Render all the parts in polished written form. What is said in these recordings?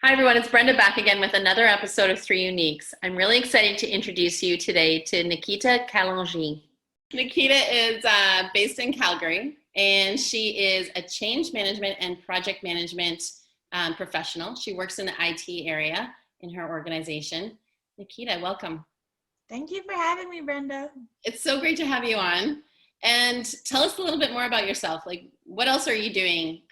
Hi, everyone. It's Brenda back again with another episode of Three Uniques. I'm really excited to introduce you today to Nikita Kalonji. Nikita is based in Calgary, and she is a change management and project management professional. She works in the IT area in her organization. Nikita, welcome. Thank you for having me, Brenda. It's so great to have you on. And tell us a little bit more about yourself. Like, what else are you doing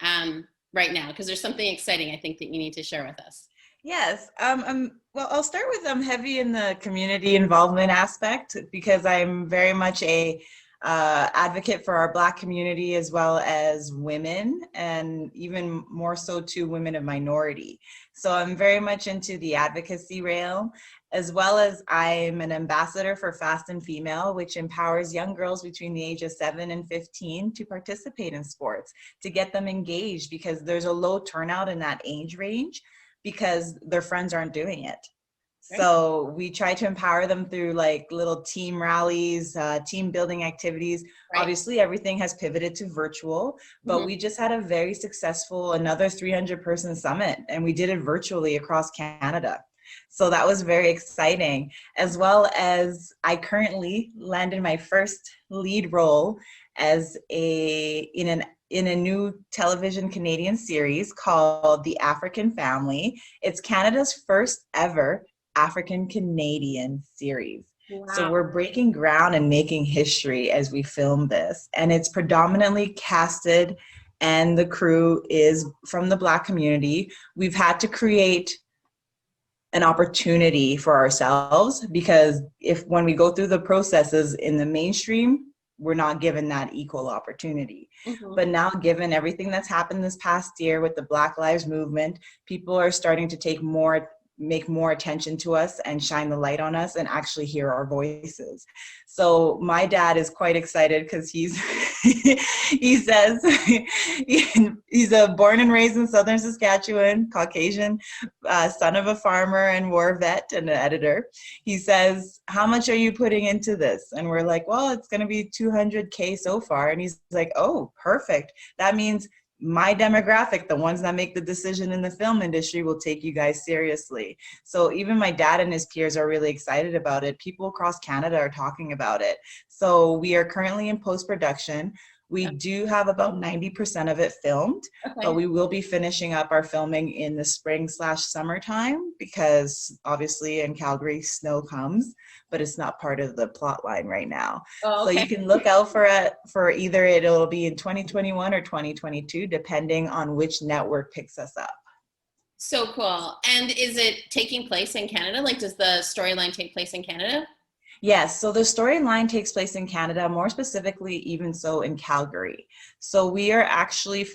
right now? Because there's something exciting I think that you need to share with us. Yes. Well, I'll start with I'm heavy in the community involvement aspect because I'm very much a advocate for our Black community as well as women, and even more so to women of minority. So I'm very much into the advocacy rail, as well as I'm an ambassador for Fast and Female, which empowers young girls between the age of 7 and 15 to participate in sports, to get them engaged, because there's a low turnout in that age range because their friends aren't doing it. So we try to empower them through like little team rallies, team building activities. Right. Obviously, everything has pivoted to virtual, but we just had a very successful, another 300-person summit, and we did it virtually across Canada. So that was very exciting, as well as I currently landed my first lead role as in a new television Canadian series called The African Family. It's Canada's first ever African Canadian series. Wow. So we're breaking ground and making history as we film this. And it's predominantly casted, and the crew is from the Black community. We've had to create an opportunity for ourselves, because when we go through the processes in the mainstream, we're not given that equal opportunity. But now, given everything that's happened this past year with the Black Lives Movement, people are starting to make more attention to us and shine the light on us and actually hear our voices. So my dad is quite excited because he says he's a born and raised in Southern Saskatchewan, Caucasian, son of a farmer and war vet and an editor. He says, "How much are you putting into this?" And we're like, "Well, it's going to be $200K so far." And he's like, "Oh, perfect. That means my demographic, the ones that make the decision in the film industry, will take you guys seriously." So even my dad and his peers are really excited about it. People across Canada are talking about it. So we are currently in post-production. We do have about 90% of it filmed, but we will be finishing up our filming in the spring/summertime, because obviously in Calgary snow comes, but it's not part of the plot line right now. So you can look out for it, for either it'll be in 2021 or 2022, depending on which network picks us up. So cool. And is it taking place in Canada? Like, does the storyline take place in Canada? Yes, so the storyline takes place in Canada, more specifically even so in Calgary. So we are actually,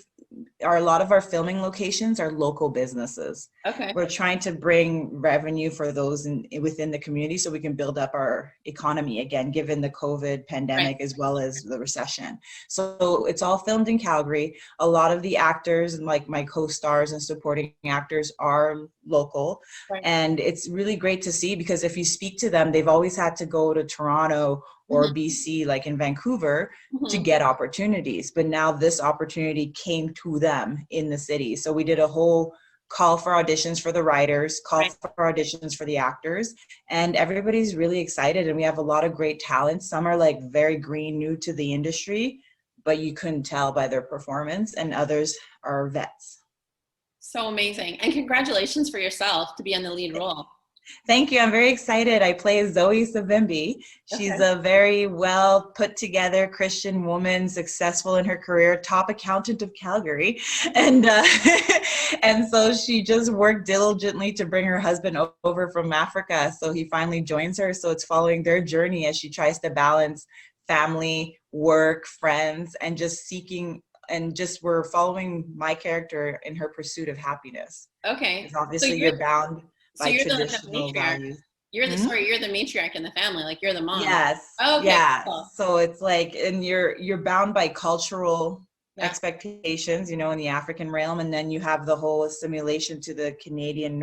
a lot of our filming locations are local businesses. We're trying to bring revenue for those within the community so we can build up our economy again, given the COVID pandemic as well as the recession. So it's all filmed in Calgary. A lot of the actors and like my co-stars and supporting actors are local. And it's really great to see, because if you speak to them, they've always had to go to Toronto or BC, like in Vancouver, to get opportunities. But now this opportunity came to them in the city. So we did a whole call for auditions for the writers, call for auditions for the actors, and everybody's really excited. And we have a lot of great talent. Some are like very green, new to the industry, but you couldn't tell by their performance, and others are vets. So amazing. And congratulations for yourself to be on the lead role. Thank you. I'm very excited. I play Zoe Savimbi. She's a very well put together Christian woman, successful in her career, top accountant of Calgary. And so she just worked diligently to bring her husband over from Africa. So he finally joins her. So it's following their journey as she tries to balance family, work, friends, and just seeking, and just we're following my character in her pursuit of happiness. Because obviously you're bound by traditional values. You're the you're the matriarch in the family, like you're the mom. Yes. Cool. So it's like, and you're bound by cultural expectations, in the African realm, and then you have the whole assimilation to the Canadian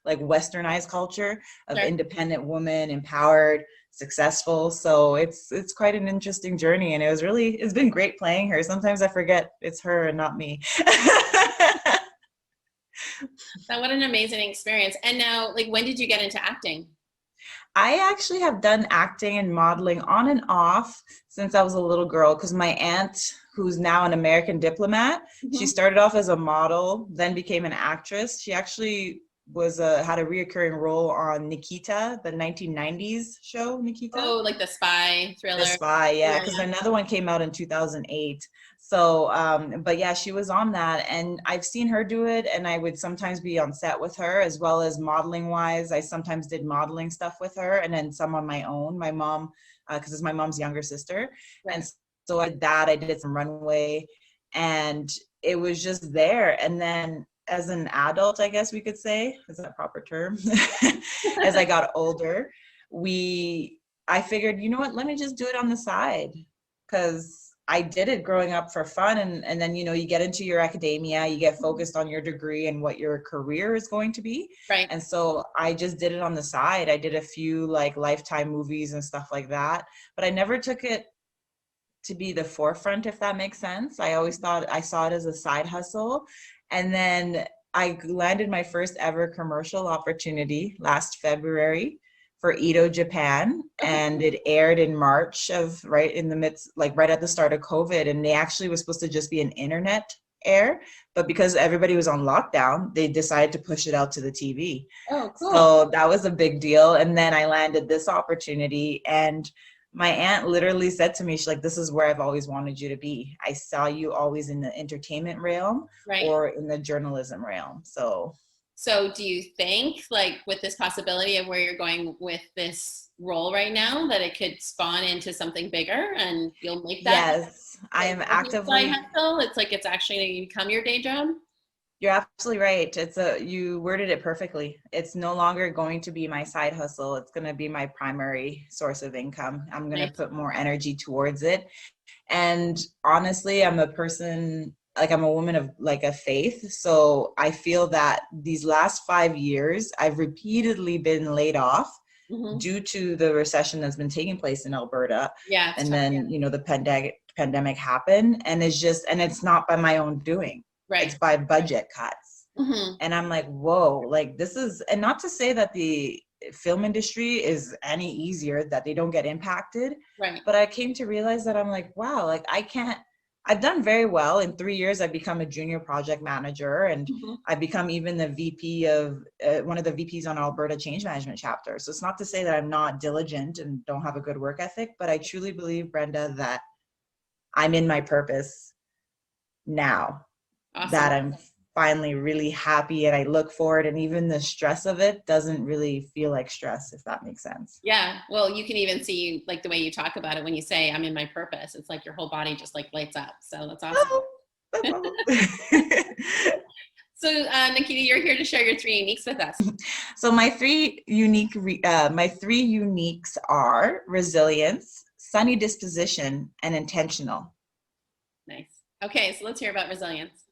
like westernized culture of independent woman, empowered, successful. So it's quite an interesting journey, and it's been great playing her. Sometimes I forget it's her and not me. What an amazing experience. And now, like, when did you get into acting? I actually have done acting and modeling on and off since I was a little girl because my aunt, who's now an American diplomat, she started off as a model, then became an actress. She actually had a reoccurring role on Nikita, the 1990s show Nikita. Oh, like the spy thriller. The Spy, yeah, because another one came out in 2008. So, but yeah, she was on that, and I've seen her do it, and I would sometimes be on set with her, as well as modeling wise. I sometimes did modeling stuff with her, and then some on my own. My mom, because it's my mom's younger sister, Right. and so I did that. I did some runway, and it was just there. And then as an adult, I guess we could say, is that a proper term? As I got older, I figured, you know what, let me just do it on the side, because I did it growing up for fun. And then, you get into your academia, you get focused on your degree and what your career is going to be. Right. And so I just did it on the side. I did a few like Lifetime movies and stuff like that, but I never took it to be the forefront, if that makes sense. I always thought I saw it as a side hustle. And then I landed my first ever commercial opportunity last February for Ito Japan, and it aired in March right in the midst, like right at the start of COVID. And they actually was supposed to just be an internet air, but because everybody was on lockdown, they decided to push it out to the TV. Oh, cool. So that was a big deal. And then I landed this opportunity, and my aunt literally said to me, she's like, this is where I've always wanted you to be. I saw you always in the entertainment realm, right, or in the journalism realm. So do you think, like, with this possibility of where you're going with this role right now, that it could spawn into something bigger and you'll make that? Yes, I am actively. It's like it's actually going to become your day job? You're absolutely right. You worded it perfectly. It's no longer going to be my side hustle. It's going to be my primary source of income. I'm going to put more energy towards it. And honestly, I'm a woman of like a faith. So I feel that these last 5 years, I've repeatedly been laid off due to the recession that's been taking place in Alberta. Yeah. And then, the pandemic happened, and it's not by my own doing. Right. It's by budget cuts. And I'm like, whoa, like this is, and not to say that the film industry is any easier, that they don't get impacted. Right. But I came to realize that I'm like, wow, like I've done very well. In 3 years, I've become a junior project manager, and I've become even the VP of one of the VPs on Alberta Change Management chapter. So it's not to say that I'm not diligent and don't have a good work ethic, but I truly believe, Brenda, that I'm in my purpose now. Awesome. That I'm finally really happy, and I look forward, and even the stress of it doesn't really feel like stress, if that makes sense. Yeah. Well, you can even see like the way you talk about it when you say I'm in my purpose. It's like your whole body just like lights up. So that's awesome. So Nikita, you're here to share your 3 uniques with us. So my 3 uniques are resilience, sunny disposition, and intentional. Nice. Okay, so let's hear about resilience.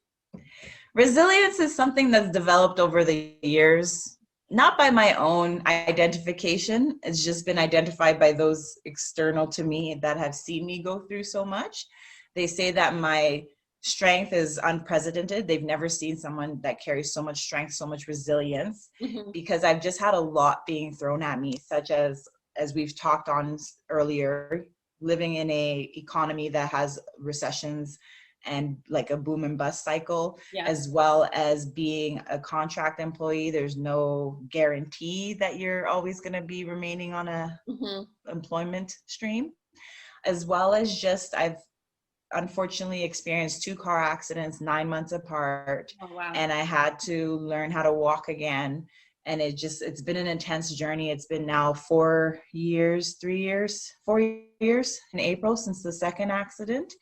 Resilience is something that's developed over the years, not by my own identification. It's just been identified by those external to me that have seen me go through so much. They say that my strength is unprecedented. They've never seen someone that carries so much strength, so much resilience, because I've just had a lot being thrown at me, such as we've talked on earlier, living in a economy that has recessions and like a boom and bust cycle, as well as being a contract employee. There's no guarantee that you're always going to be remaining on a employment stream, as well as just I've unfortunately experienced 2 car accidents 9 months apart. Oh, wow. And I had to learn how to walk again. And it's been an intense journey. It's been now 4 years in April since the second accident.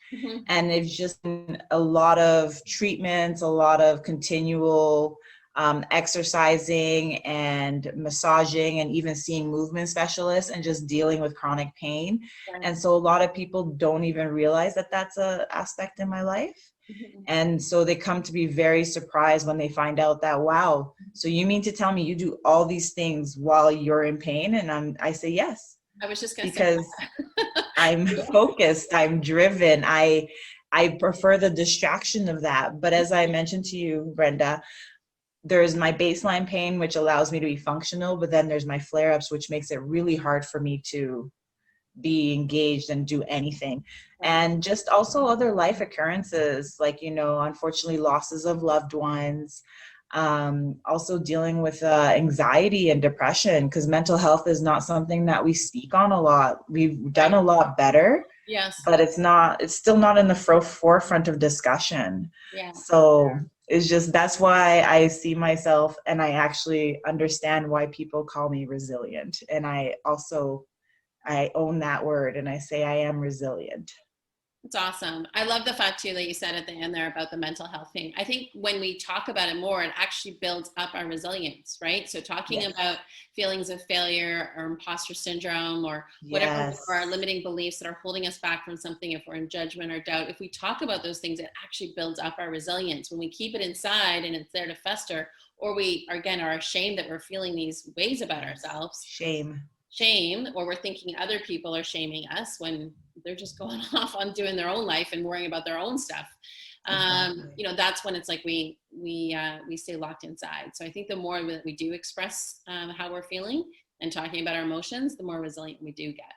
And it's just been a lot of treatments, a lot of continual exercising and massaging, and even seeing movement specialists, and just dealing with chronic pain. Right. And so a lot of people don't even realize that that's an aspect in my life. And so they come to be very surprised when they find out that, wow, so you mean to tell me you do all these things while you're in pain? And I say yes. I was just going to say, because I'm focused, I'm driven. I prefer the distraction of that. But as I mentioned to you, Brenda, there's my baseline pain, which allows me to be functional, but then there's my flare-ups, which makes it really hard for me to be engaged and do anything. And just also other life occurrences, like, unfortunately losses of loved ones, also dealing with anxiety and depression, because mental health is not something that we speak on a lot. We've done a lot better. Yes. But it's still not in the forefront of discussion. Yeah. So it's just, that's why I see myself, and I actually understand why people call me resilient. And I own that word, and I say I am resilient. It's awesome. I love the fact too that you said at the end there about the mental health thing. I think when we talk about it more, it actually builds up our resilience, right? So talking about feelings of failure or imposter syndrome or whatever, or our limiting beliefs that are holding us back from something, if we're in judgment or doubt, if we talk about those things, it actually builds up our resilience. When we keep it inside and it's there to fester, or we, again, are ashamed that we're feeling these ways about ourselves. Shame, or we're thinking other people are shaming us when they're just going off on doing their own life and worrying about their own stuff. That's when it's like we stay locked inside. So I think the more that we do express how we're feeling and talking about our emotions, the more resilient we do get.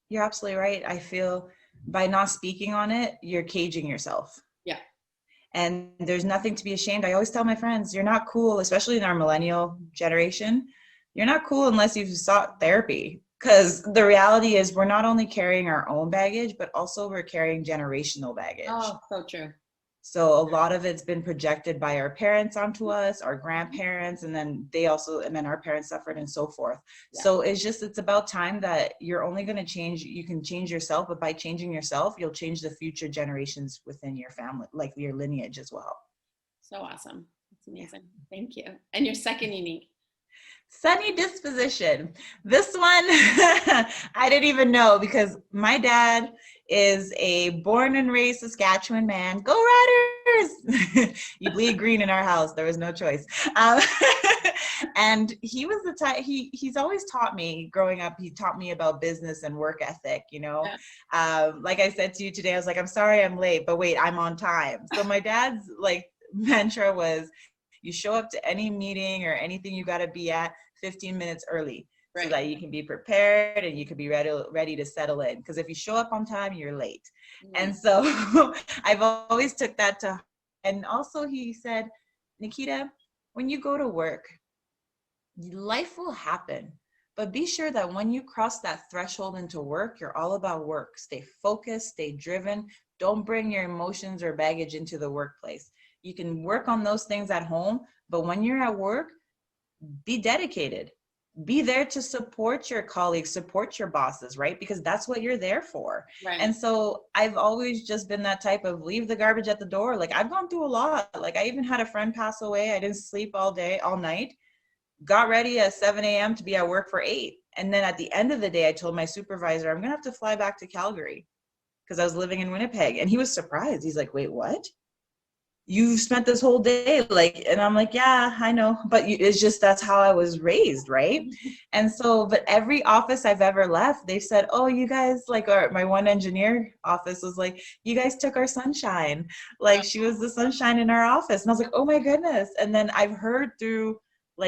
You're absolutely right. I feel by not speaking on it, you're caging yourself. Yeah. And there's nothing to be ashamed. I always tell my friends, you're not cool, especially in our millennial generation. You're not cool unless you've sought therapy. Because the reality is we're not only carrying our own baggage, but also we're carrying generational baggage. Oh, so true. So a lot of it's been projected by our parents onto us, our grandparents, and then our parents suffered and so forth. Yeah. So it's about time that you're only going to change. You can change yourself, but by changing yourself, you'll change the future generations within your family, like your lineage as well. So awesome. That's amazing. Thank you. And your second unique. Sunny disposition. This one, I didn't even know, because my dad is a born and raised Saskatchewan man. Go Riders! You bleed green in our house. There was no choice. And he was the type, he's always taught me growing up, he taught me about business and work ethic, Yeah. Like I said to you today, I was like, I'm sorry I'm late, but wait, I'm on time. So my dad's mantra was, you show up to any meeting or anything you got to be at 15 minutes early, right, so that you can be prepared and you can be ready to settle in. Because if you show up on time, you're late. Mm-hmm. And so I've always took that to, and also he said, Nikita, when you go to work, life will happen. But be sure that when you cross that threshold into work, you're all about work. Stay focused, stay driven. Don't bring your emotions or baggage into the workplace. You can work on those things at home, but when you're at work, be dedicated. Be there to support your colleagues, support your bosses, right? Because that's what you're there for. Right. And so I've always just been that type of leave the garbage at the door. I've gone through a lot. I even had a friend pass away. I didn't sleep all night. Got ready at 7 a.m. to be at work for 8. And then at the end of the day, I told my supervisor, I'm going to have to fly back to Calgary because I was living in Winnipeg. And he was surprised. He's like, wait, what? You spent this whole day and I'm like, yeah, I know, but it's just, that's how I was raised, right? And so, but every office I've ever left, they said, oh, you guys, my one engineer office was like, you guys took our sunshine. She was the sunshine in our office. And I was like, oh my goodness. And then I've heard through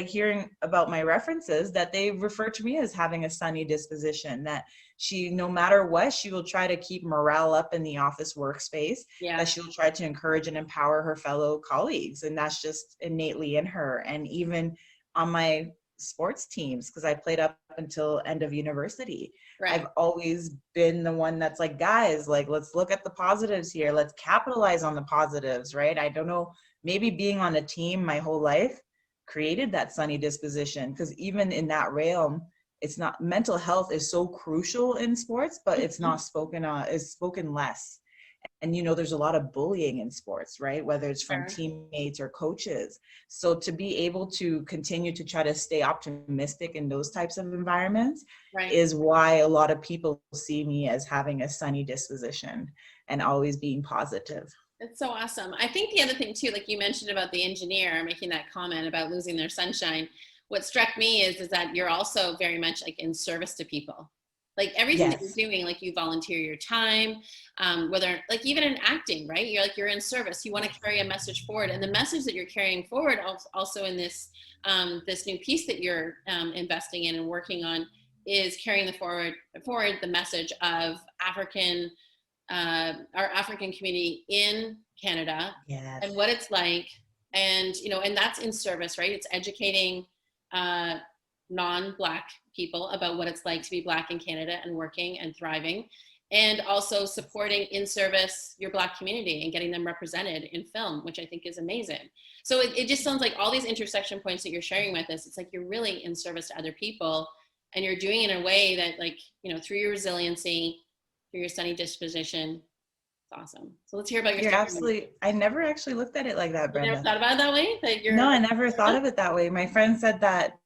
hearing about my references that they refer to me as having a sunny disposition, that she, no matter what, she will try to keep morale up in the office workspace, that she'll try to encourage and empower her fellow colleagues. And that's just innately in her. And even on my sports teams, because I played up until end of university, right, I've always been the one that's like, guys, let's look at the positives here. Let's capitalize on the positives, right? I don't know, maybe being on a team my whole life created that sunny disposition, because even in that realm, it's not, mental health is so crucial in sports, but it's not spoken on, it's spoken less. And there's a lot of bullying in sports, right? Whether it's from teammates or coaches. So to be able to continue to try to stay optimistic in those types of environments, right, is why a lot of people see me as having a sunny disposition and always being positive. It's so awesome. I think the other thing too, like you mentioned about the engineer making that comment about losing their sunshine, what struck me is that you're also very much in service to people, Like everything that Yes. you're doing, like you volunteer your time, whether like even in acting, right? You're like, you're in service. You want to carry a message forward, and the message that you're carrying forward also in this this new piece that you're investing in and working on is carrying the forward the message of our African community in Canada Yes. and what it's like, and and that's in service, right? It's educating non-Black people about what it's like to be Black in Canada and working and thriving, and also supporting in service your Black community and getting them represented in film, which I think is amazing. So it just sounds like all these intersection points that you're sharing with us, it's like you're really in service to other people, and you're doing it in a way that, like, through your resiliency, through your sunny disposition. It's awesome. So let's hear about your You're story. absolutely, I never actually looked at it like that, You never Brenda. thought about it that way? That you're No, I never thought of it that way. My friend said that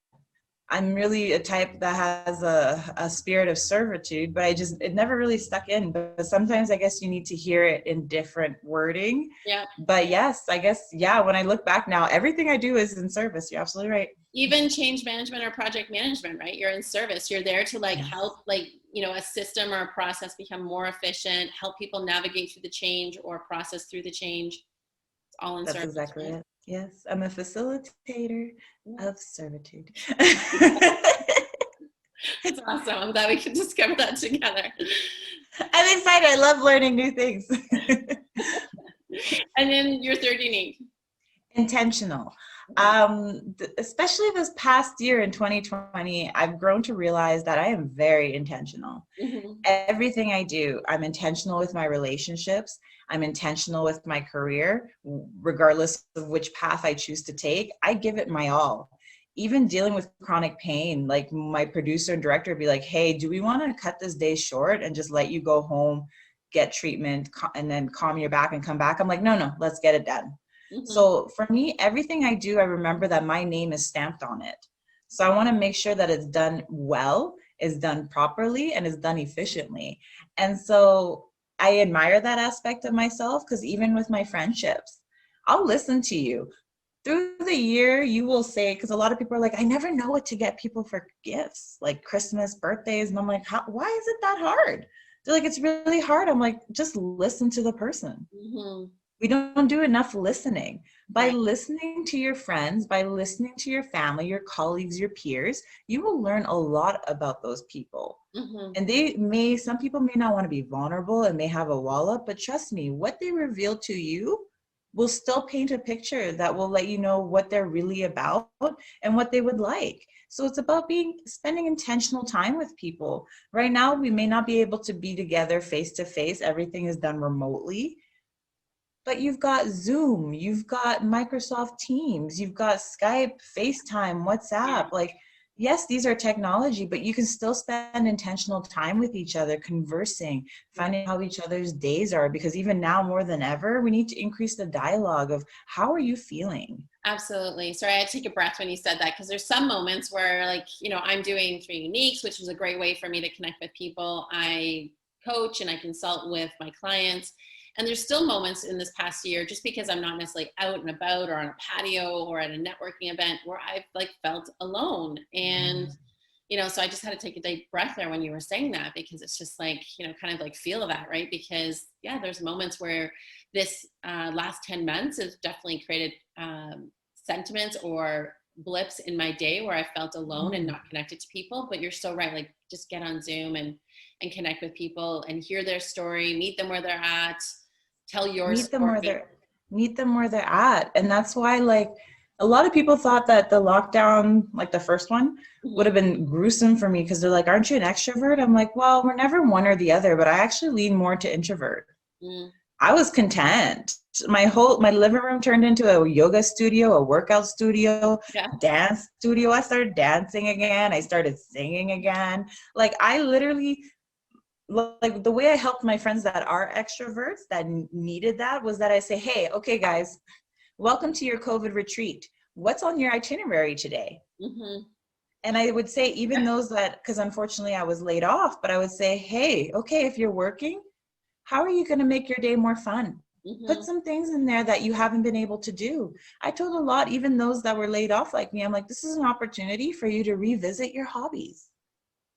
I'm really a type that has a spirit of servitude, but it never really stuck in. But sometimes I guess you need to hear it in different wording. yeah. But yes, I guess, yeah, when I look back now, everything I do is in service. You're absolutely right. Even change management or project management, right? You're in service. You're there to like Yes. help, like, a system or a process become more efficient, help people navigate through the change or process through the change. It's all in That's service. exactly Right? it. Yes, I'm a facilitator of servitude. It's awesome. I'm glad we could discover that together. I'm excited. I love learning new things. And then your third unique. Intentional. Especially this past year in 2020, I've grown to realize that I am very intentional. Mm-hmm. Everything I do, I'm intentional with my relationships. I'm intentional with my career, regardless of which path I choose to take. I give it my all. Even dealing with chronic pain, like my producer and director would be like, hey, do we want to cut this day short and just let you go home, get treatment, and then calm your back and come back? I'm like, no, let's get it done. Mm-hmm. So for me, everything I do, I remember that my name is stamped on it. So I want to make sure that it's done well, is done properly, and is done efficiently. And so I admire that aspect of myself, because even with my friendships, I'll listen to you. Through the year, you will say, because a lot of people are like, I never know what to get people for gifts, like Christmas, birthdays. And I'm like, why is it that hard? They're like, it's really hard. I'm like, just listen to the person. Mm-hmm. We don't do enough listening. By Right. listening to your friends, by listening to your family, your colleagues, your peers, you will learn a lot about those people. Mm-hmm. And some people may not want to be vulnerable and may have a wall up, but trust me, what they reveal to you will still paint a picture that will let you know what they're really about and what they would like. So it's about spending intentional time with people. Right now, we may not be able to be together face to face. Everything is done remotely. But you've got Zoom, you've got Microsoft Teams, you've got Skype, FaceTime, WhatsApp. Like, yes, these are technology, but you can still spend intentional time with each other, conversing, finding how each other's days are, because even now more than ever, we need to increase the dialogue of how are you feeling? Absolutely. Sorry, I had to take a breath when you said that, because there's some moments where, like, I'm doing 3 Uniques, which is a great way for me to connect with people. I coach and I consult with my clients. And there's still moments in this past year, just because I'm not necessarily out and about or on a patio or at a networking event, where I've like felt alone. And, so I just had to take a deep breath there when you were saying that, because it's just like, kind of like feel that, right? Because yeah, there's moments where this last 10 months has definitely created sentiments or blips in my day where I felt alone and not connected to people. But you're so right. Like, just get on Zoom and connect with people and hear their story, meet them where they're at. Tell your story. Meet them where they're at. And that's why, like, a lot of people thought that the lockdown, like the first one, would have been gruesome for me, because they're like, aren't you an extrovert? I'm like, well, we're never one or the other, but I actually lean more to introvert. I was content. My living room turned into a yoga studio, a workout studio, dance studio. I started dancing again. I started singing again. Like, I literally, like, the way I helped my friends that are extroverts that needed that was that I say, hey, okay, guys, welcome to your COVID retreat. What's on your itinerary today? And I would say, even those that, because unfortunately I was laid off, but I would say, hey, okay, if you're working, how are you going to make your day more fun? Put some things in there that you haven't been able to do. I told a lot, even those that were laid off like me, I'm like, this is an opportunity for you to revisit your hobbies.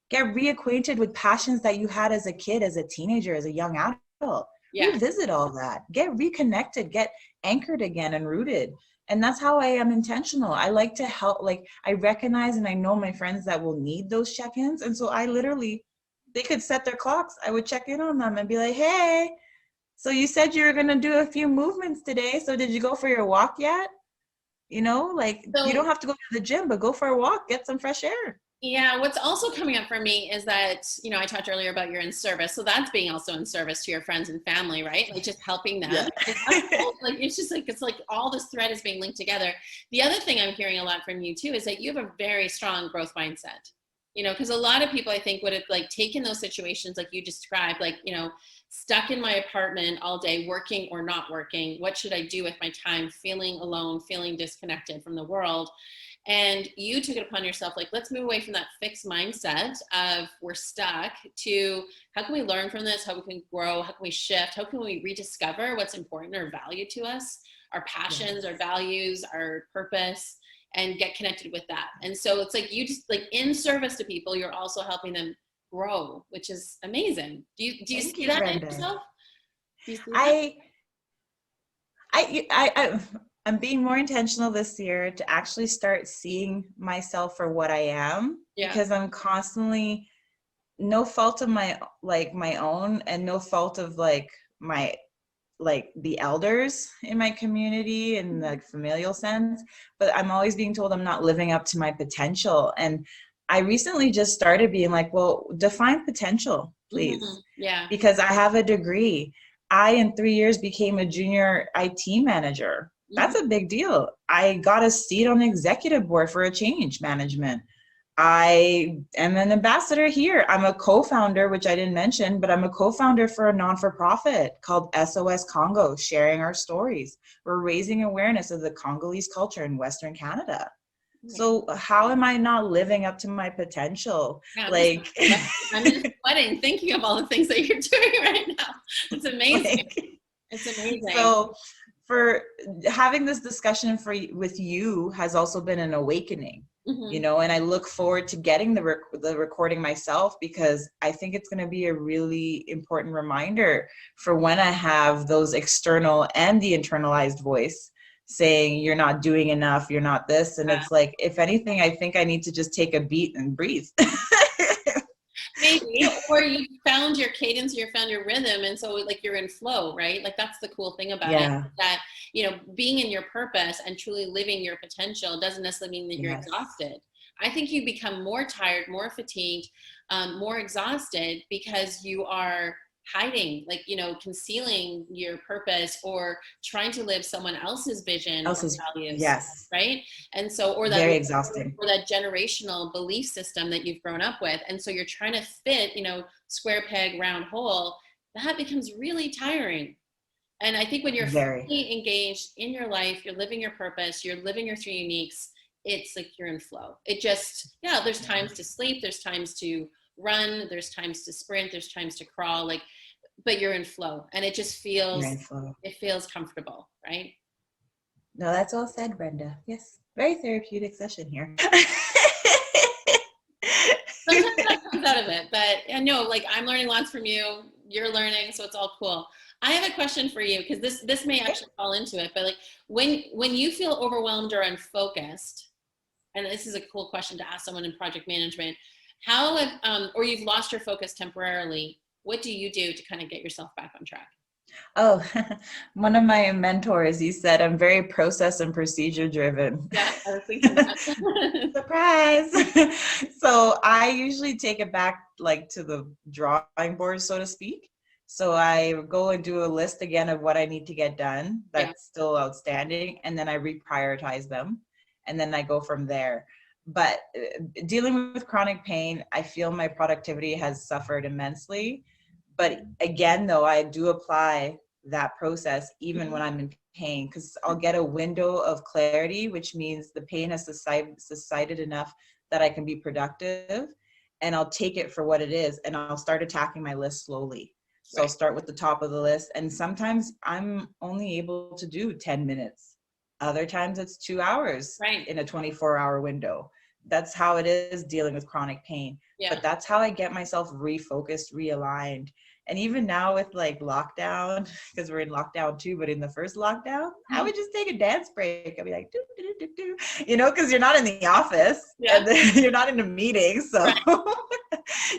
Get reacquainted with passions that you had as a kid, as a teenager, as a young adult. Yeah. Revisit all that. Get reconnected, get anchored again and rooted. And that's how I am intentional. I like to help, like I recognize and I know my friends that will need those check-ins. And so I literally, they could set their clocks. I would check in on them and be like, hey, so you said you were going to do a few movements today. So did you go for your walk yet? You know, like you don't have to go to the gym, but go for a walk, get some fresh air. Yeah, what's also coming up for me is that, you know, I talked earlier about you're in service. So that's being also in service to your friends and family, right? Like just helping them. Yeah. Like it's just like, it's like all this thread is being linked together. The other thing I'm hearing a lot from you too is that you have a very strong growth mindset. You know, because a lot of people I think would have like taken those situations like you described, like, you know, stuck in my apartment all day, working or not working. What should I do with my time? Feeling alone, feeling disconnected from the world. And you took it upon yourself, like, let's move away from that fixed mindset of we're stuck to how can we learn from this? How can we grow? How can we shift? How can we rediscover what's important or value to us, our passions, our values, our purpose, and get connected with that. And so it's like you just like in service to people, you're also helping them grow, which is amazing. Do you see that in yourself? Do you see that? I'm being more intentional this year to actually start seeing myself for what I am, because I'm constantly, no fault of my own and no fault of my the elders in my community in the familial sense, but I'm always being told I'm not living up to my potential. And I recently just started being like, well, define potential, please. Mm-hmm. Yeah. Because I have a degree. I, in 3 years, became a junior IT manager. That's a big deal. I got a seat on the executive board for a change management. I am an ambassador here. I'm a co-founder, which I didn't mention, but I'm a co-founder for a non-for-profit called SOS Congo, sharing our stories. We're raising awareness of the Congolese culture in Western Canada. So how am I not living up to my potential? Yeah, I'm just sweating thinking of all the things that you're doing right now. It's amazing. It's amazing. So for having this discussion with you has also been an awakening, you know, and I look forward to getting the recording myself, because I think it's going to be a really important reminder for when I have those external and the internalized voice saying you're not doing enough, you're not this. And it's like, if anything, I think I need to just take a beat and breathe. Maybe, or you found your cadence, you found your rhythm, and so like you're in flow, right? Like that's the cool thing about it, that, you know, being in your purpose and truly living your potential doesn't necessarily mean that you're exhausted. I think you become more tired, more fatigued, more exhausted because you are hiding, like, you know, concealing your purpose or trying to live someone else's vision or values. Right. And so, or that very exhausting, or that generational belief system that you've grown up with. And so you're trying to fit, you know, square peg, round hole. That becomes really tiring. And I think when you're fully engaged in your life, you're living your purpose, you're living your three uniques, it's like you're in flow. It just, there's times to sleep, there's times to run, there's times to sprint, there's times to crawl, like, but you're in flow, and it just feels, it feels comfortable, right? No, that's all said, Brenda. Yes, very therapeutic session here. Sometimes that comes out of it, but I know, like, I'm learning lots from you, you're learning, so it's all cool. I have a question for you, because this may actually fall into it, but like when you feel overwhelmed or unfocused, and this is a cool question to ask someone in project management, how have, or you've lost your focus temporarily, what do you do to kind of get yourself back on track? Oh, one of my mentors, he said, I'm very process and procedure driven. Yeah, I was thinking that. Surprise. So I usually take it back like to the drawing board, so to speak. So I go and do a list again of what I need to get done that's still outstanding, and then I reprioritize them, and then I go from there. But dealing with chronic pain, I feel my productivity has suffered immensely. But again, though, I do apply that process even when I'm in pain, because I'll get a window of clarity, which means the pain has subsided enough that I can be productive, and I'll take it for what it is, and I'll start attacking my list slowly. So I'll start with the top of the list, and sometimes I'm only able to do 10 minutes. Other times it's 2 hours in a 24-hour window. That's how it is dealing with chronic pain. Yeah. But that's how I get myself refocused, realigned. And even now with like lockdown, because we're in lockdown too, but in the first lockdown, I would just take a dance break. I'd be like, do, do, do, do, do. Because you're not in the office and then you're not in a meeting. So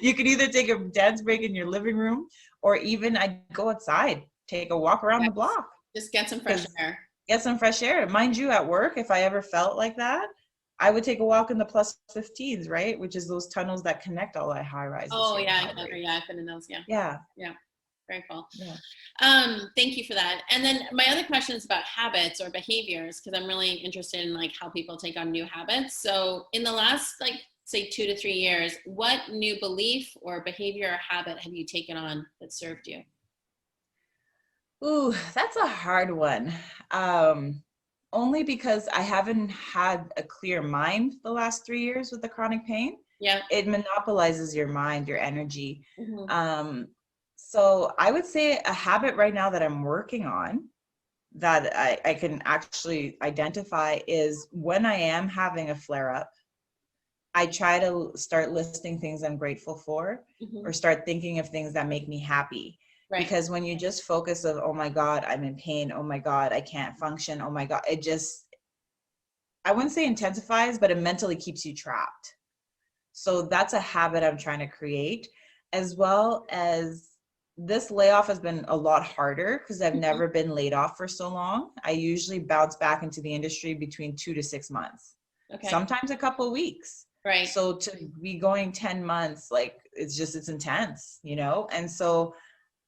you could either take a dance break in your living room, or even I'd go outside, take a walk around the block. Just get some fresh air. Get some fresh air. Mind you, at work, if I ever felt like that, I would take a walk in the plus 15s, right? Which is those tunnels that connect all that high rises. Oh, yeah. I've been in those. Yeah. Very cool. Yeah. Thank you for that. And then my other question is about habits or behaviors, because I'm really interested in like how people take on new habits. So in the last, like, say 2 to 3 years, what new belief or behavior or habit have you taken on that served you? Ooh, that's a hard one. Only because I haven't had a clear mind the last 3 years with the chronic pain. Yeah. It monopolizes your mind, your energy. So I would say a habit right now that I'm working on that I can actually identify is when I am having a flare up, I try to start listing things I'm grateful for, or start thinking of things that make me happy. Right. Because when you just focus of, oh my God, I'm in pain. Oh my God, I can't function. Oh my God, it just, I wouldn't say intensifies, but it mentally keeps you trapped. So that's a habit I'm trying to create, as well as this layoff has been a lot harder because I've never been laid off for so long. I usually bounce back into the industry between 2 to 6 months, sometimes a couple of weeks. Right. So to be going 10 months, like it's intense, And so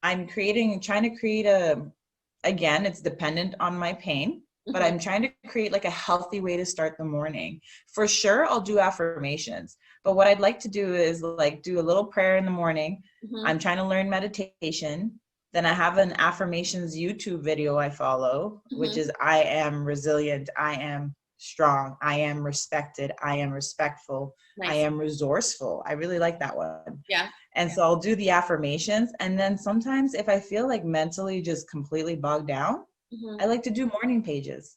I'm trying to create again, it's dependent on my pain, but I'm trying to create like a healthy way to start the morning. For sure, I'll do affirmations, but what I'd like to do is like do a little prayer in the morning. I'm trying to learn meditation. Then I have an affirmations YouTube video I follow, which is I am resilient, I am strong, I am respected, I am respectful, I am resourceful. I really like that one. Yeah. And so I'll do the affirmations. And then sometimes if I feel like mentally just completely bogged down, I like to do morning pages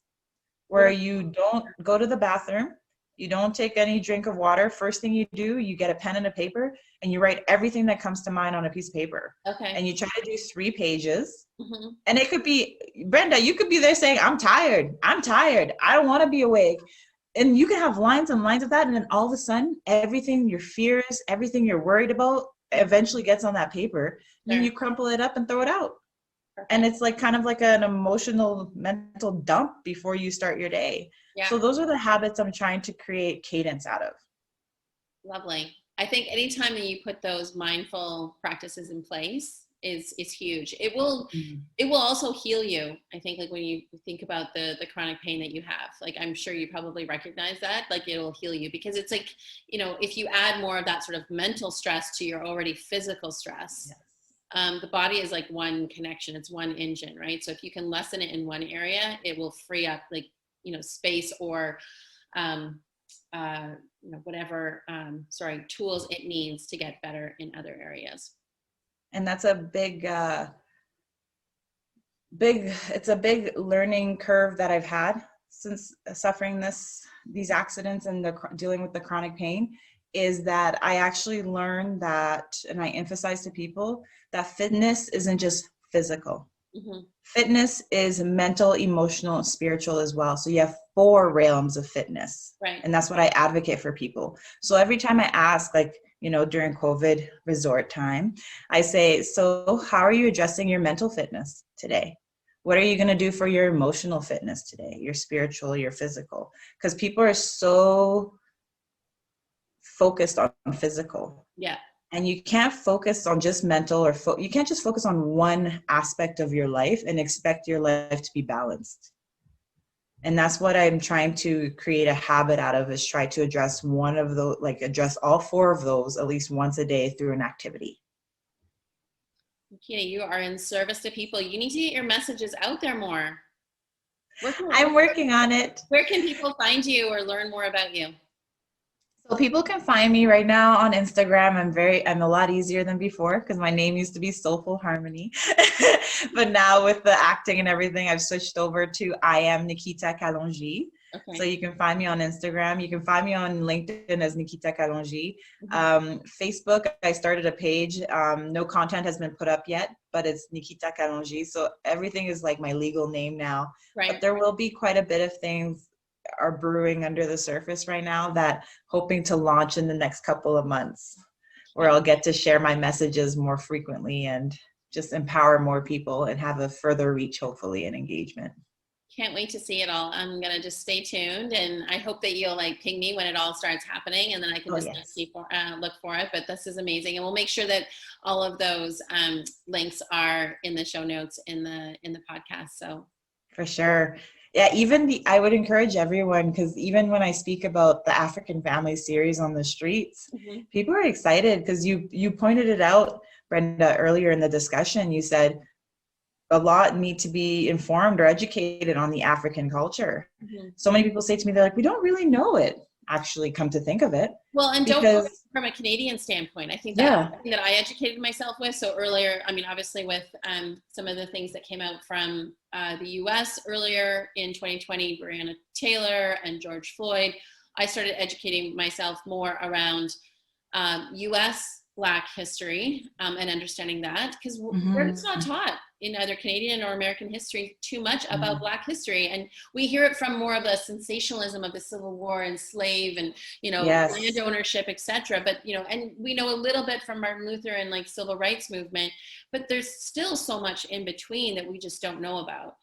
where you don't go to the bathroom, you don't take any drink of water. First thing you do, you get a pen and a paper and you write everything that comes to mind on a piece of paper. Okay. And you try to do 3 pages. And it could be, Brenda, you could be there saying, I'm tired. I don't want to be awake. And you can have lines and lines of that. And then all of a sudden, everything, your fears, everything you're worried about eventually gets on that paper. Then you crumple it up and throw it out. And it's like kind of like an emotional, mental dump before you start your day. Yeah. So those are the habits I'm trying to create cadence out of. Lovely. I think anytime that you put those mindful practices in place is huge. It will also heal you. I think like when you think about the chronic pain that you have, like I'm sure you probably recognize that, like it'll heal you because it's like, if you add more of that sort of mental stress to your already physical stress, the body is like one connection. It's one engine, right? So if you can lessen it in one area, it will free up like, space or, whatever, tools it needs to get better in other areas. And that's a it's a big learning curve that I've had since suffering these accidents and dealing with the chronic pain, is that I actually learned that, and I emphasize to people that fitness isn't just physical. Fitness is mental, emotional, and spiritual as well. So you have 4 realms of fitness. Right. And that's what I advocate for people. So every time I ask, like, during COVID resort time, I say, so how are you addressing your mental fitness today? What are you going to do for your emotional fitness today? Your spiritual, your physical? Because people are so focused on physical. Yeah. And you can't focus on just mental you can't just focus on one aspect of your life and expect your life to be balanced. And that's what I'm trying to create a habit out of, is try to address one of those, like address all 4 of those at least once a day through an activity. Nikita, you are in service to people. You need to get your messages out there more. I'm working on it. Where can people find you or learn more about you? So people can find me right now on Instagram. I'm a lot easier than before because my name used to be Soulful Harmony. But now with the acting and everything, I've switched over to I am Nikita Kalonji. So Okay. you can find me on Instagram. You can find me on LinkedIn as Nikita Kalonji. Facebook, I started a page. No content has been put up yet, but it's Nikita Kalonji. So everything is like my legal name now. But Right. there will be quite a bit of things are brewing under the surface right now that hoping to launch in the next couple of months, where I'll get to share my messages more frequently and just empower more people and have a further reach, hopefully, and engagement. Can't wait to see it all. I'm gonna just stay tuned, and I hope that you'll like ping me when it all starts happening, and then I can Oh, just like, yes. see look for it. But this is amazing, and we'll make sure that all of those links are in the show notes in the podcast. So For sure. Yeah, I would encourage everyone, because even when I speak about the African Family series on the streets, mhm. people are excited because you pointed it out, Brenda, earlier in the discussion. You said a lot need to be informed or educated on the African culture. Mhm. So many people say to me, they're like, we don't really know it, actually, come to think of it. Well, and don't know it Because, from a Canadian standpoint. I think that's yeah, something that I educated myself with. So earlier, I mean, obviously with some of the things that came out from the U.S. earlier in 2020, Breonna Taylor and George Floyd, I started educating myself more around U.S. Black history and understanding that, because we're hmm just not taught in either Canadian or American history too much about Black history, and we hear it from more of the sensationalism of the Civil War and slave and land yes. ownership, etc. But and we know a little bit from Martin Luther and like civil rights movement, but there's still so much in between that we just don't know about.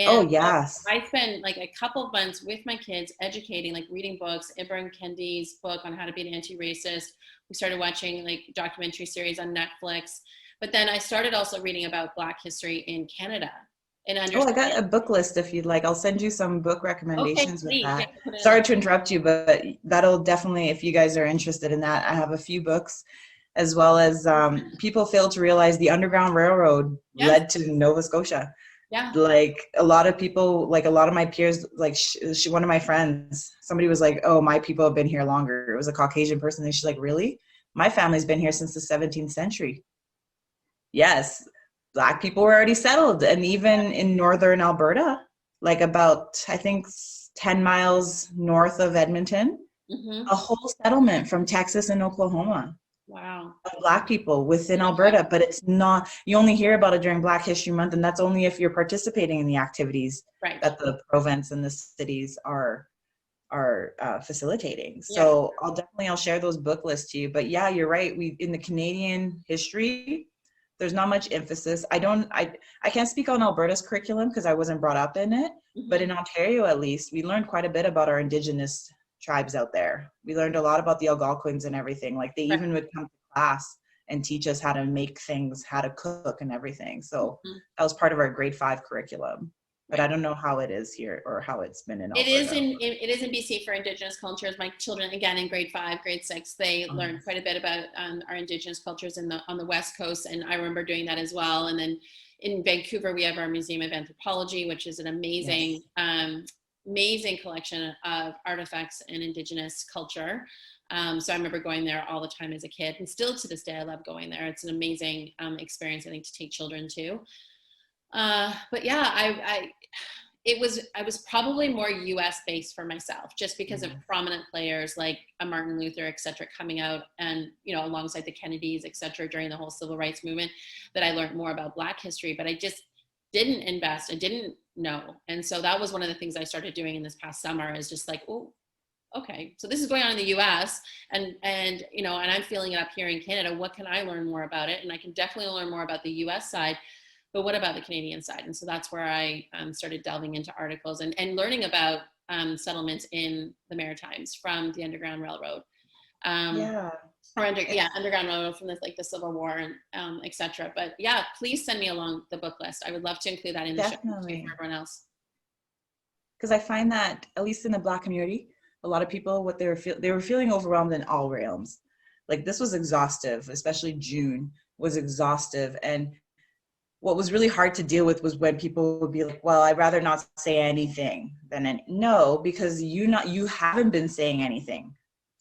Oh, And yes. I spent like a couple of months with my kids educating, like reading books, Ibram Kendi's book on how to be an anti-racist. We started watching like documentary series on Netflix. But then I started also reading about Black history in Canada and Oh, I got understanding. a book list if you'd like. I'll send you some book Okay, recommendations with please, yeah, that. put it in Sorry to interrupt you, but that'll definitely, if you guys are interested in that, I have a few books, as well as people fail to realize the Underground Railroad Yes, led to Nova Scotia. yeah. Like a lot of people, like a lot of my peers, like one of my friends, somebody was like, oh, my people have been here longer. It was a Caucasian person. And she's like, really? My family's been here since the 17th century. Yes, Black people were already settled. And even in northern Alberta, like about, I think, 10 miles north of Edmonton, Hmm. a whole settlement from Texas and Oklahoma Wow. of Black people within Yeah, Alberta. But it's not, you only hear about it during Black History Month, and that's only if you're participating in the activities right. that the province and the cities are facilitating. Yeah. So I'll share those book lists to you. But yeah, you're right. We in the Canadian history, there's not much emphasis. I can't speak on Alberta's curriculum because I wasn't brought up in it. But Hmm. in Ontario, at least, we learned quite a bit about our Indigenous tribes out there. We learned a lot about the Algonquins and everything. Like they Right. even would come to class and teach us how to make things, how to cook and everything. So Mhm. that was part of our grade 5 curriculum. But I Right. don't know how it is here or how it's been in It is Alberta. in BC for Indigenous cultures. My children, again, in grade 5, grade 6, they Oh, learned yes. quite a bit about our Indigenous cultures on the West Coast, and I remember doing that as well. And then in Vancouver, we have our Museum of Anthropology, which is an Yes. amazing collection of artifacts and Indigenous culture. So I remember going there all the time as a kid, and still to this day, I love going there. It's an amazing experience, I think, to take children to. But yeah, I was probably more U.S. based for myself, just because of Mhm. prominent players like a Martin Luther, et cetera, coming out and alongside the Kennedys, et cetera, during the whole civil rights movement, that I learned more about Black history. But I just didn't invest. I didn't know, and so that was one of the things I started doing in this past summer. Is just like, oh, okay, so this is going on in the U.S. and I'm feeling it up here in Canada. What can I learn more about it? And I can definitely learn more about the U.S. side, but what about the Canadian side? And so that's where I started delving into articles and learning about settlements in the Maritimes from the Underground Railroad, um, Yeah, it's Underground Railroad from the Civil War and etc. But yeah, please send me along the book list. I would love to include that in the show notes too for definitely, everyone else. because I find that at least in the Black community, a lot of people they were feeling overwhelmed in all realms. Like this was exhaustive, especially June was exhaustive, and what was really hard to deal with was when people would be like, well, I'd rather not say anything no, because you haven't been saying anything.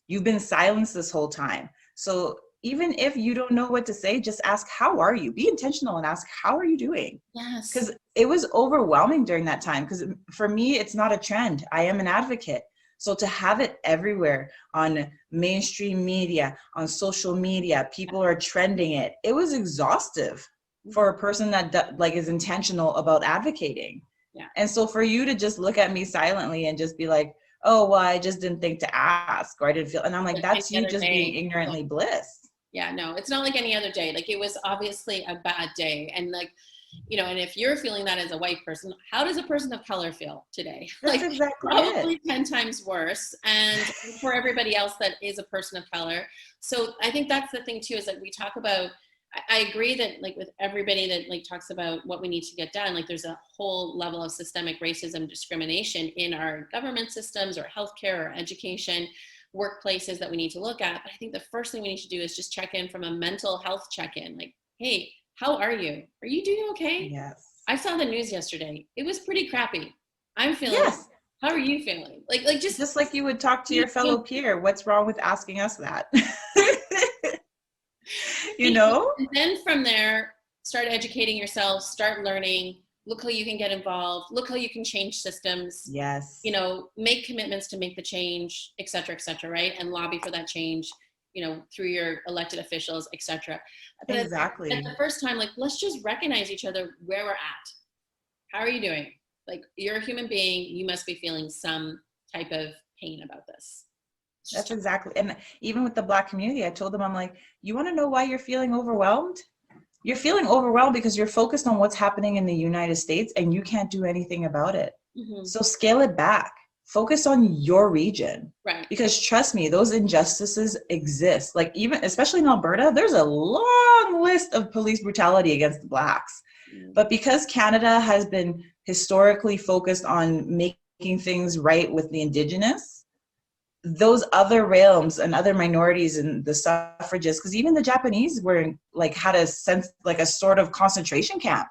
You've been silenced this whole time. So even if you don't know what to say, just ask, how are you? Be intentional and ask, how are you doing? Yes. Because it was overwhelming during that time. Because for me, it's not a trend. I am an advocate. So to have it everywhere on mainstream media, on social media, people are trending it. It was exhaustive for a person that like is intentional about advocating. Yeah. And so for you to just look at me silently and just be like, oh, well, I just didn't think to ask, or I didn't feel, and I'm like, that's you just being ignorantly bliss. Yeah, no, it's not like any other day. Like, it was obviously a bad day. And like, you know, and if you're feeling that as a white person, how does a person of color feel today? That's like exactly probably it. 10 times worse. And for everybody else that is a person of color. So I think that's the thing too, is that we talk about, I agree that like with everybody that like talks about what we need to get done, like there's a whole level of systemic racism, discrimination in our government systems or healthcare or education, workplaces that we need to look at. But I think the first thing we need to do is just check in from a mental health check-in. Like, hey, how are you? Are you doing okay? Yes. I saw the news yesterday. It was pretty crappy. I'm feeling, yes. How are you feeling? Like Just like you would talk to your fellow peer. What's wrong with asking us that? You know? And then from there, start educating yourself, start learning, look how you can get involved, look how you can change systems. Yes. You know, make commitments to make the change, et cetera, right? And lobby for that change, you know, through your elected officials, et cetera. But exactly. at the first time, like, let's just recognize each other where we're at. How are you doing? Like, you're a human being. You must be feeling some type of pain about this. That's exactly. And even with the Black community, I told them, I'm like, you want to know why you're feeling overwhelmed? You're feeling overwhelmed because you're focused on what's happening in the United States and you can't do anything about it. Mm-hmm. So scale it back. Focus on your region. Right. Because trust me, those injustices exist. Like even, especially in Alberta, there's a long list of police brutality against the Blacks. Mm-hmm. But because Canada has been historically focused on making things right with the Indigenous, those other realms and other minorities and the suffragists, because even the Japanese were like had a sense, like a sort of concentration camp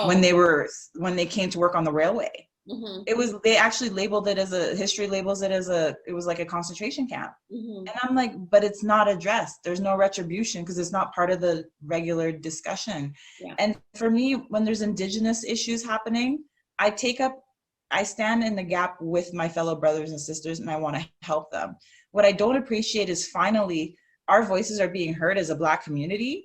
when they came to work on the railway. Mm-hmm. It was, they actually labeled it as history labels it as it was like a concentration camp. Mm-hmm. And I'm like, but it's not addressed. There's no retribution because it's not part of the regular discussion. Yeah. And for me, when there's Indigenous issues happening, I stand in the gap with my fellow brothers and sisters, and I want to help them. What I don't appreciate is finally our voices are being heard as a Black community,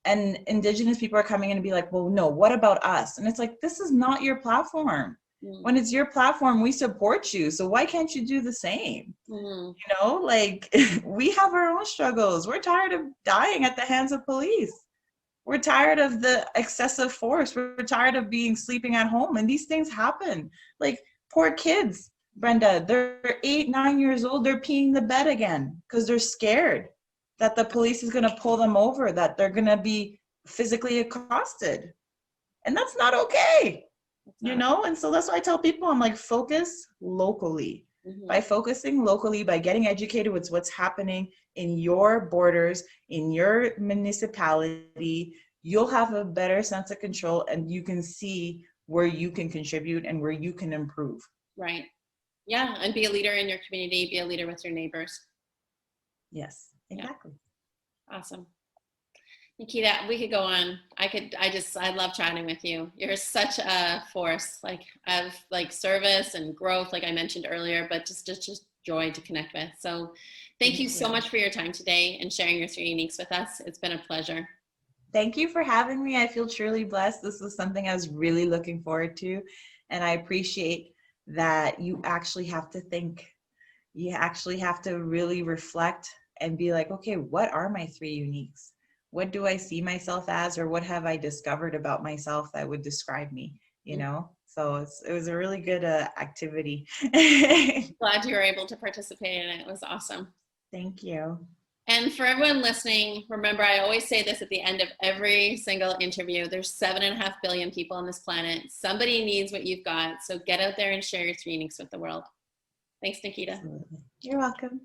and Indigenous people are coming in and be like, well, no, what about us? And it's like, this is not your platform. Mm. When it's your platform, we support you. So why can't you do the same? Mm. You know, like we have our own struggles. We're tired of dying at the hands of police. We're tired of the excessive force. We're tired of sleeping at home. And these things happen. Like poor kids, Brenda, they're 8, 9 years old. They're peeing the bed again because they're scared that the police is going to pull them over, that they're going to be physically accosted. And that's not okay, you know? And so that's why I tell people, I'm like, focus locally. Mm-hmm. By focusing locally, by getting educated with what's happening in your borders, in your municipality, you'll have a better sense of control and you can see where you can contribute and where you can improve. Right. Yeah. And be a leader in your community, be a leader with your neighbors. Yes, exactly. Yeah. Awesome. Nikita, we could go on. I love chatting with you. You're such a force of service and growth, like I mentioned earlier, but just joy to connect with. So thank you so much for your time today and sharing your 3 Uniques with us. It's been a pleasure. Thank you for having me. I feel truly blessed. This is something I was really looking forward to. And I appreciate that you actually have to think. You actually have to really reflect and be like, okay, what are my 3 Uniques? What do I see myself as, or what have I discovered about myself that would describe me, you know? So it was a really good activity. Glad you were able to participate in it. It was awesome. Thank you. And for everyone listening, remember, I always say this at the end of every single interview. There's 7.5 billion people on this planet. Somebody needs what you've got. So get out there and share your 3 Uniques with the world. Thanks, Nikita. Absolutely. You're welcome.